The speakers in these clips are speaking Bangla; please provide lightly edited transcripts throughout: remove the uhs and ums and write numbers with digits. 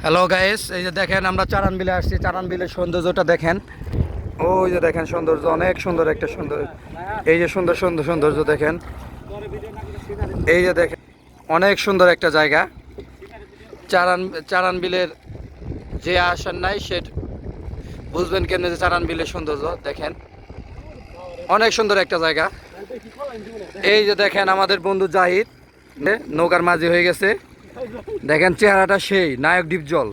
হ্যালো গাইস, এই যে দেখেন আমরা চারান বিলে আসছি। চারান বিলের সৌন্দর্যটা দেখেন। ওই যে দেখেন সৌন্দর্য, অনেক সুন্দর একটা সুন্দর। এই যে সুন্দর সুন্দর সৌন্দর্য দেখেন। এই যে দেখেন অনেক সুন্দর একটা জায়গা। চারান চারান বিলের যে আসেন নাই সে বুঝবেন কেমনে যে চারান বিলের সৌন্দর্য দেখেন। অনেক সুন্দর একটা জায়গা। এই যে দেখেন আমাদের বন্ধু জাহিদ নৌকার মাঝি হয়ে গেছে। দেখেন চেহারাটা সেই নায়ক ডিপজল।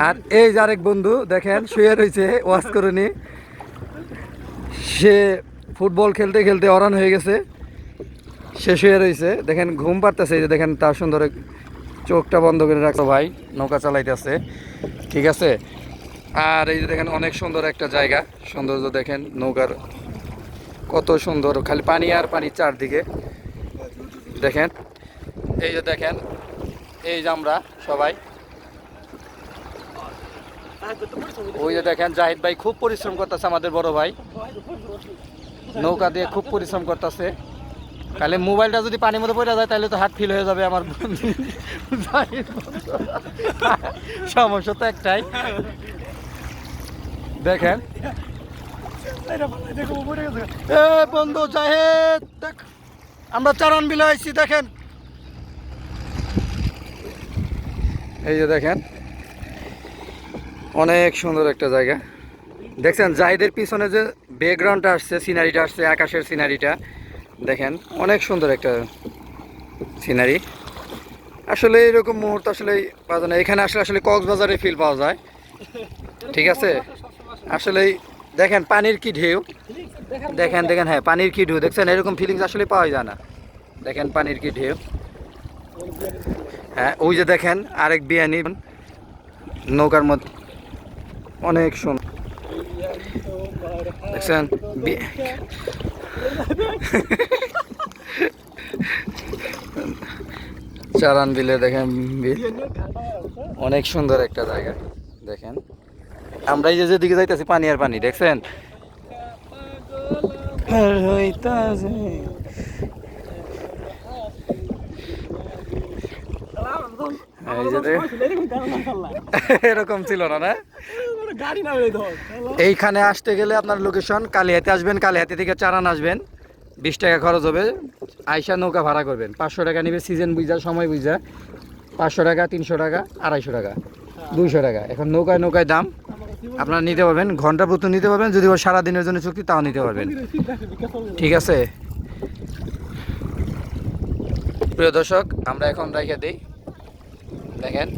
আর এই যে আরেক বন্ধু দেখেন শুয়ে রয়েছে ওয়াশ করে নি। সে ফুটবল খেলতে খেলতে অরান হয়ে গেছে, সে শুয়ে রয়েছে। দেখেন ঘুম পাড়তেছে। এই যে দেখেন তার সুন্দর চোখটা বন্ধ করে রাখতো ভাই, নৌকা চালাইতেছে। ঠিক আছে। আর এই যে দেখেন অনেক সুন্দর একটা জায়গা, সৌন্দর্য দেখেন। নৌকার কত সুন্দর, খালি পানি আর পানি চারদিকে দেখেন। এই যে দেখেন, এই যে আমরা সবাই, ওই যে দেখেন জাহিদ ভাই খুব পরিশ্রম করতেছে, আমাদের বড় ভাই নৌকা দিয়ে খুব পরিশ্রম করতেছে। তাহলে মোবাইলটা যদি পানির মধ্যে পড়ে যায় তাহলে তো হার্ট ফিল হয়ে যাবে আমার। সমস্যা তো একটাই। দেখেন এ বন্ধু জাহিদ দেখ, আমরা চারান বিলে আইছি। দেখেন এই যে দেখেন অনেক সুন্দর একটা জায়গা। দেখছেন জাহিদের পিছনে যে ব্যাকগ্রাউন্ডটা আসছে, সিনারিটা আসছে, আকাশের সিনারিটা দেখেন। অনেক সুন্দর একটা সিনারি। আসলে এরকম মুহূর্ত আসলে পাওয়া যায় না। এখানে আসলে আসলে কক্সবাজারে ফিল পাওয়া যায়। ঠিক আছে। আসলে দেখেন পানির কি ঢেউ, দেখেন দেখেন, হ্যাঁ পানির কি ঢেউ দেখছেন। এরকম ফিলিংস আসলে পাওয়া যায় না। দেখেন পানির কি ঢেউ। হ্যাঁ ওই যে দেখেন আরেক বিয়ানি নৌকার মধ্যে, অনেক সুন্দর দেখছেন। চারান বিলে দেখেন অনেক সুন্দর একটা জায়গা দেখেন। আমরা এই যে যেদিকে যাইতেছি পানি আর পানি দেখছেন। এরকম ছিল না না। এইখানে আসতে গেলে আপনার লোকেশন কালিহাতি আসবেন, কালিহাতি থেকে চারান আসবেন, 20 টাকা খরচ হবে। আইসা নৌকা ভাড়া করবেন, 500 টাকা নেবে সিজন বুঝা, সময় বুঝা। 500 টাকা, 300 টাকা, 250 টাকা, 200 টাকা। এখন নৌকায় নৌকায় দাম আপনারা নিতে পারবেন, ঘন্টা প্রতি নিতে পারবেন। যদি ও সারাদিনের জন্য চুক্তি তাও নিতে পারবেন। ঠিক আছে প্রিয় দর্শক, আমরা এখন রেখে দিই। দেখেন